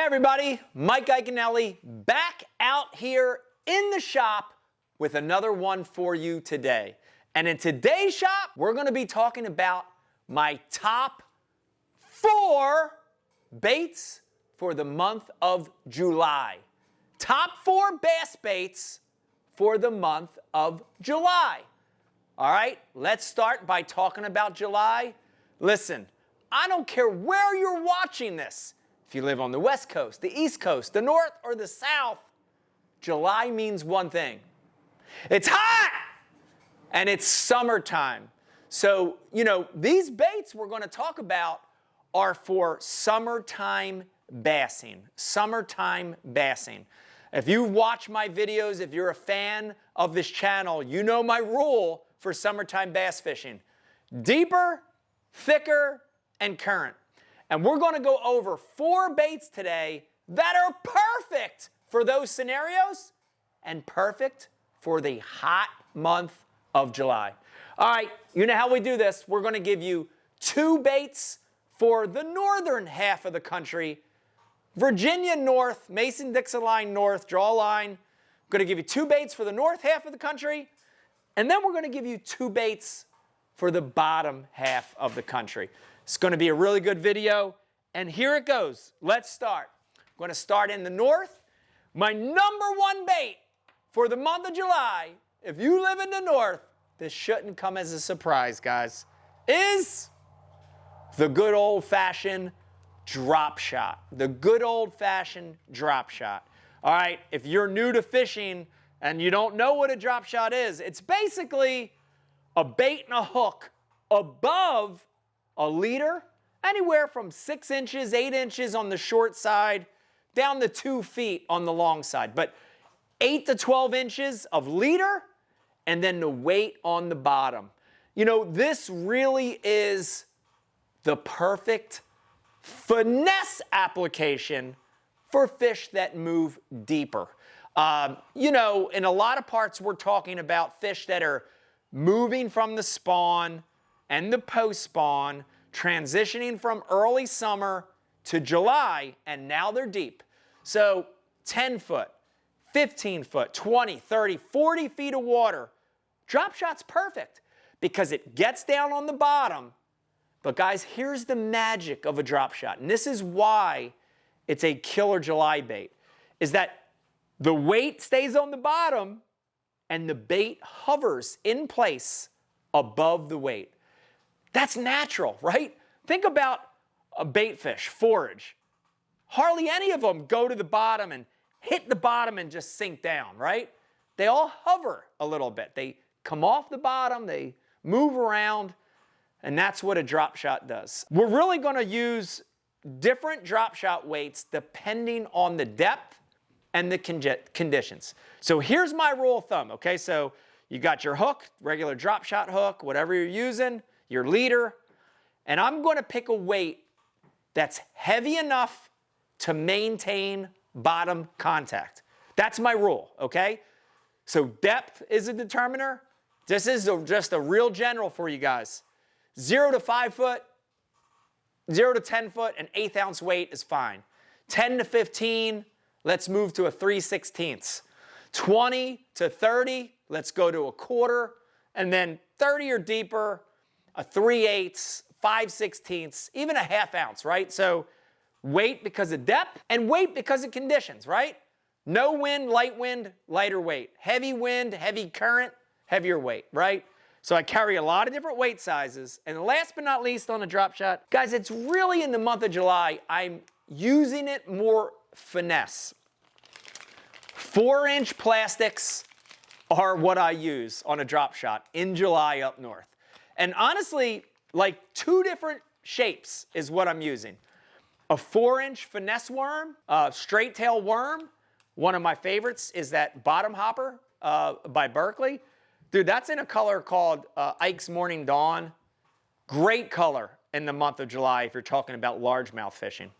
everybody, Mike Iaconelli back out here in the shop with another one for you today. And in today's shop, we're going to be talking about my top 4 baits for the month of July. Top 4 bass baits for the month of July. All right, let's start by talking about July. Listen, I don't care where you're watching this. If you live on the West Coast, the East Coast, the North, or the South, July means one thing. It's hot! And it's summertime. So, these baits we're going to talk about are for summertime bassing. Summertime bassing. If you watch my videos, if you're a fan of this channel, you know my rule for summertime bass fishing. Deeper, thicker, and current. And we're going to go over 4 baits today that are perfect for those scenarios and perfect for the hot month of July. All right, you know how we do this. We're going to give you 2 baits for the northern half of the country. Virginia North, Mason-Dixon line north, draw a line. I'm going to give you 2 baits for the north half of the country. And then we're going to give you 2 baits for the bottom half of the country. It's going to be a really good video. And here it goes. Let's start. I'm going to start in the north. My number 1 bait for the month of July, if you live in the north, this shouldn't come as a surprise, guys, is the good old-fashioned drop shot. The good old-fashioned drop shot. All right, if you're new to fishing and you don't know what a drop shot is, it's basically a bait and a hook above a leader, anywhere from 6 inches, 8 inches on the short side, down to 2 feet on the long side. But 8 to 12 inches of leader, and then the weight on the bottom. This really is the perfect finesse application for fish that move deeper. In a lot of parts we're talking about fish that are moving from the spawn and the post-spawn, transitioning from early summer to July, and now they're deep. So 10 foot, 15 foot, 20, 30, 40 feet of water. Drop shot's perfect because it gets down on the bottom. But guys, here's the magic of a drop shot, and this is why it's a killer July bait, is that the weight stays on the bottom and the bait hovers in place above the weight. That's natural, right? Think about a bait fish, forage. Hardly any of them go to the bottom and hit the bottom and just sink down, right? They all hover a little bit. They come off the bottom, they move around, and that's what a drop shot does. We're really going to use different drop shot weights depending on the depth and the conditions. So here's my rule of thumb, okay? So you got your hook, regular drop shot hook, whatever you're using, your leader, and I'm going to pick a weight that's heavy enough to maintain bottom contact. That's my rule, okay? So depth is a determiner. This is just a real general for you guys. 0 to 5 foot, 0 to 10 foot, an 1/8 ounce weight is fine. 10 to 15, let's move to a 3/16. 20 to 30, let's go to a 1/4, and then 30 or deeper, a 3/8, 5/16, even a 1/2 ounce, right? So weight because of depth and weight because of conditions, right? No wind, lighter weight. Heavy wind, heavy current, heavier weight, right? So I carry a lot of different weight sizes. And last but not least on a drop shot, guys, it's really in the month of July, I'm using it more finesse. 4-inch plastics are what I use on a drop shot in July up north. And honestly, like 2 different shapes is what I'm using. A 4-inch finesse worm, straight tail worm. One of my favorites is that bottom hopper by Berkley. Dude, that's in a color called Ike's Morning Dawn. Great color in the month of July if you're talking about largemouth fishing.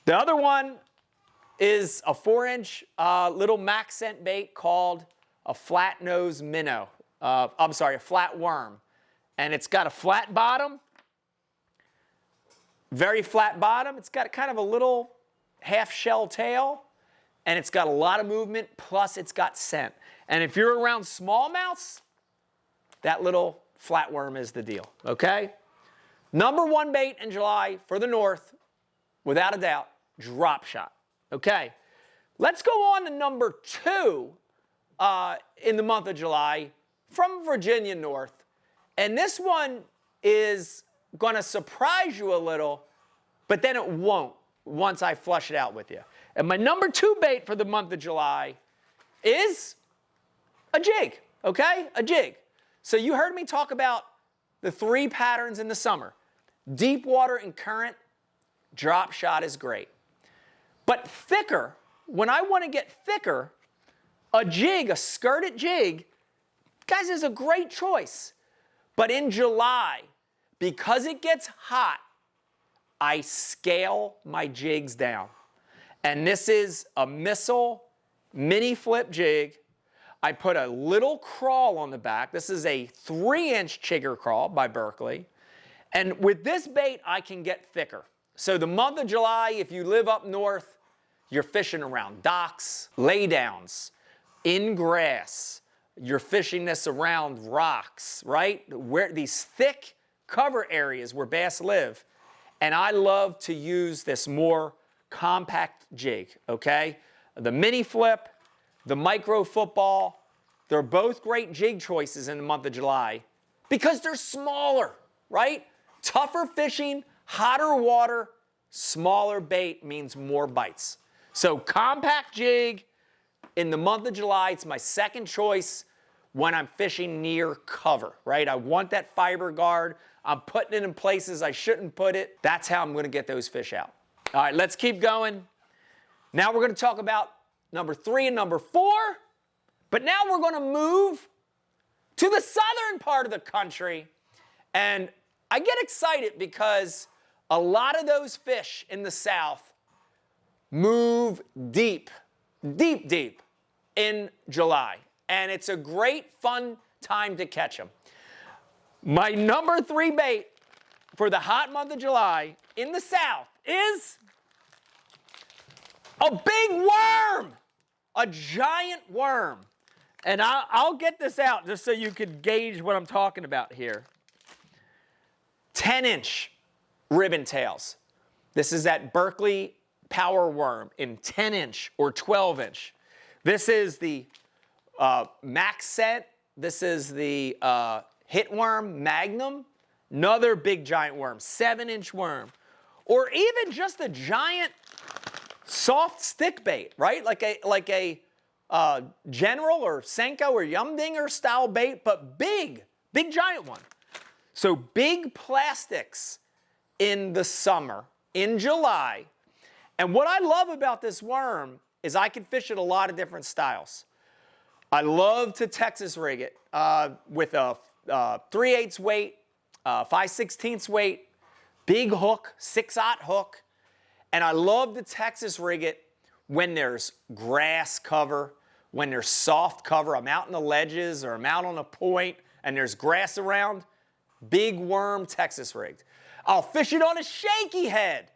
The other one is a 4-inch little max scent bait called a flat nose minnow. A flatworm. And it's got a flat bottom, very flat bottom. It's got kind of a little half shell tail, and it's got a lot of movement, plus it's got scent. And if you're around smallmouths, that little flatworm is the deal, okay? Number 1 bait in July for the north, without a doubt, drop shot, okay? Let's go on to number 2 in the month of July from Virginia north. And this one is gonna surprise you a little, but then it won't once I flush it out with you. And my number 2 bait for the month of July is a jig, okay? A jig. So you heard me talk about the 3 patterns in the summer. Deep water and current, drop shot is great. But thicker, when I want to get thicker, a jig, a skirted jig, guys, is a great choice. But in July, because it gets hot, I scale my jigs down. And this is a missile mini flip jig. I put a little crawl on the back. This is a 3-inch chigger crawl by Berkley. And with this bait, I can get thicker. So the month of July, if you live up north, you're fishing around docks, laydowns, in grass. You're fishing this around rocks, right? Where these thick cover areas where bass live. And I love to use this more compact jig, okay? The mini flip, the micro football, they're both great jig choices in the month of July because they're smaller, right? Tougher fishing, hotter water, smaller bait means more bites. So compact jig in the month of July, it's my second choice when I'm fishing near cover, right? I want that fiber guard. I'm putting it in places I shouldn't put it. That's how I'm gonna get those fish out. All right, let's keep going. Now we're gonna talk about number 3 and number 4, but now we're gonna move to the southern part of the country. And I get excited because a lot of those fish in the south move deep, deep, deep in July. And it's a great, fun time to catch them. My number 3 bait for the hot month of July in the south is a big worm, a giant worm. And I'll get this out just so you can gauge what I'm talking about here. 10-inch ribbon tails. This is that Berkley Powerworm in 10-inch or 12-inch. This is the Max Scent. This is the Worm Magnum. Another big giant worm, 7-inch worm. Or even just a giant soft stick bait, right? Like a General or Senko or Yumdinger style bait, but big giant one. So big plastics in the summer, in July. And what I love about this worm is I can fish it a lot of different styles. I love to Texas rig it with a 3/8 weight, 5/16 weight, big hook, 6/0 hook. And I love to Texas rig it when there's grass cover, when there's soft cover. I'm out in the ledges or I'm out on a point and there's grass around. Big worm Texas rigged. I'll fish it on a shaky head.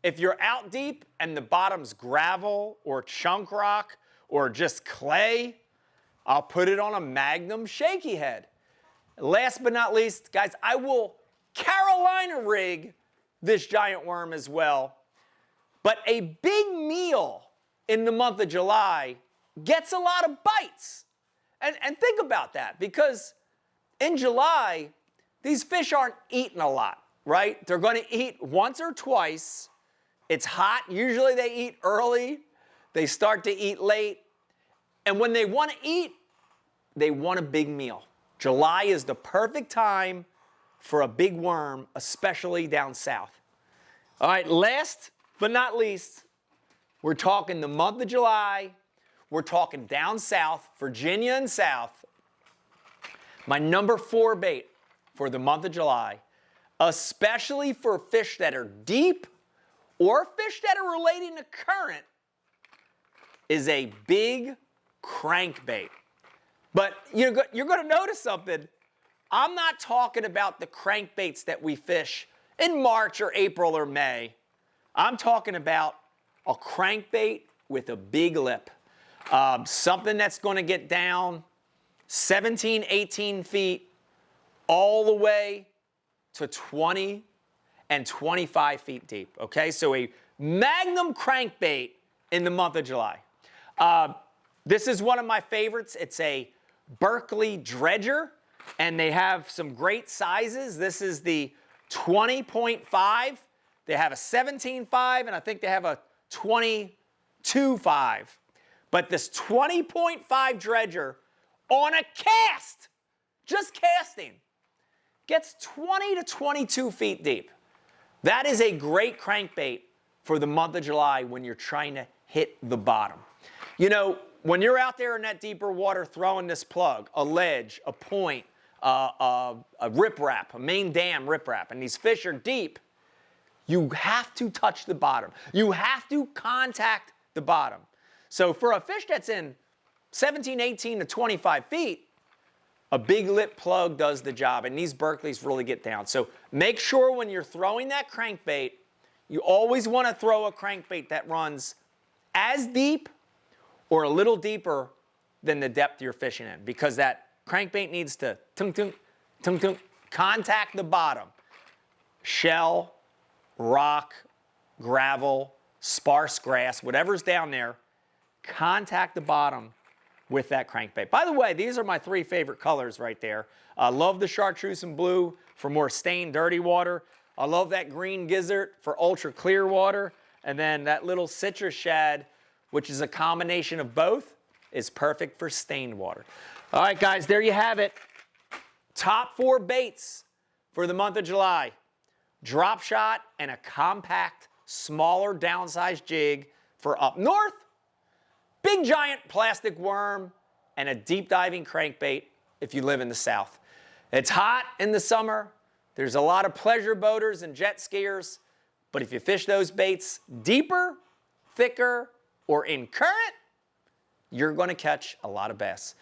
If you're out deep and the bottom's gravel or chunk rock or just clay, I'll put it on a Magnum shaky head. Last but not least, guys, I will Carolina rig this giant worm as well. But a big meal in the month of July gets a lot of bites. And think about that, because in July, these fish aren't eating a lot, right? They're going to eat once or twice. It's hot. Usually they eat early. They start to eat late. And when they want to eat, they want a big meal. July is the perfect time for a big worm, especially down south. All right, last but not least, we're talking the month of July. We're talking down south, Virginia and south. My number 4 bait for the month of July, especially for fish that are deep or fish that are relating to current, is a big crankbait. But you're going to notice something. I'm not talking about the crankbaits that we fish in March or April or May. I'm talking about a crankbait with a big lip. Something that's going to get down 17, 18 feet all the way to 20 and 25 feet deep, okay? So a Magnum crankbait in the month of July. This is one of my favorites. It's a Berkley dredger, and they have some great sizes. This is the 20.5. They have a 17.5, and I think they have a 22.5. But this 20.5 dredger on a cast, just casting, gets 20 to 22 feet deep. That is a great crankbait for the month of July when you're trying to hit the bottom. You know, when you're out there in that deeper water throwing this plug, a ledge, a point, a riprap, a main dam riprap, and these fish are deep, you have to touch the bottom. You have to contact the bottom. So for a fish that's in 17, 18 to 25 feet, a big lip plug does the job, and these Berkleys really get down. So make sure when you're throwing that crankbait, you always want to throw a crankbait that runs as deep or a little deeper than the depth you're fishing in, because that crankbait needs to contact the bottom. Shell, rock, gravel, sparse grass, whatever's down there, contact the bottom with that crankbait. By the way, these are my 3 favorite colors right there. I love the chartreuse and blue for more stained, dirty water. I love that green gizzard for ultra clear water. And then that little citrus shad, which is a combination of both, is perfect for stained water. All right, guys, there you have it. Top 4 baits for the month of July. Drop shot and a compact, smaller downsized jig for up north. Big giant plastic worm and a deep diving crankbait if you live in the south. It's hot in the summer. There's a lot of pleasure boaters and jet skiers, but if you fish those baits deeper, thicker, or in current, you're going to catch a lot of bass.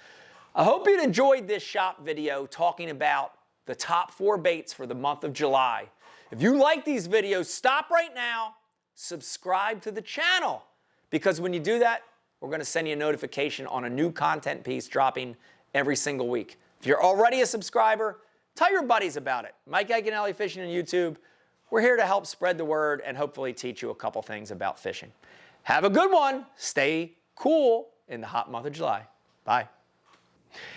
I hope you enjoyed this shop video talking about the top 4 baits for the month of July. If you like these videos, stop right now, subscribe to the channel, because when you do that, we're going to send you a notification on a new content piece dropping every single week. If you're already a subscriber, tell your buddies about it. Mike Iaconelli Fishing on YouTube. We're here to help spread the word and hopefully teach you a couple things about fishing. Have a good one. Stay cool in the hot month of July. Bye.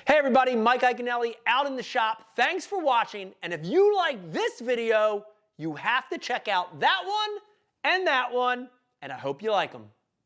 Hey everybody, Mike Iaconelli out in the shop. Thanks for watching. And if you like this video, you have to check out that one, and I hope you like them.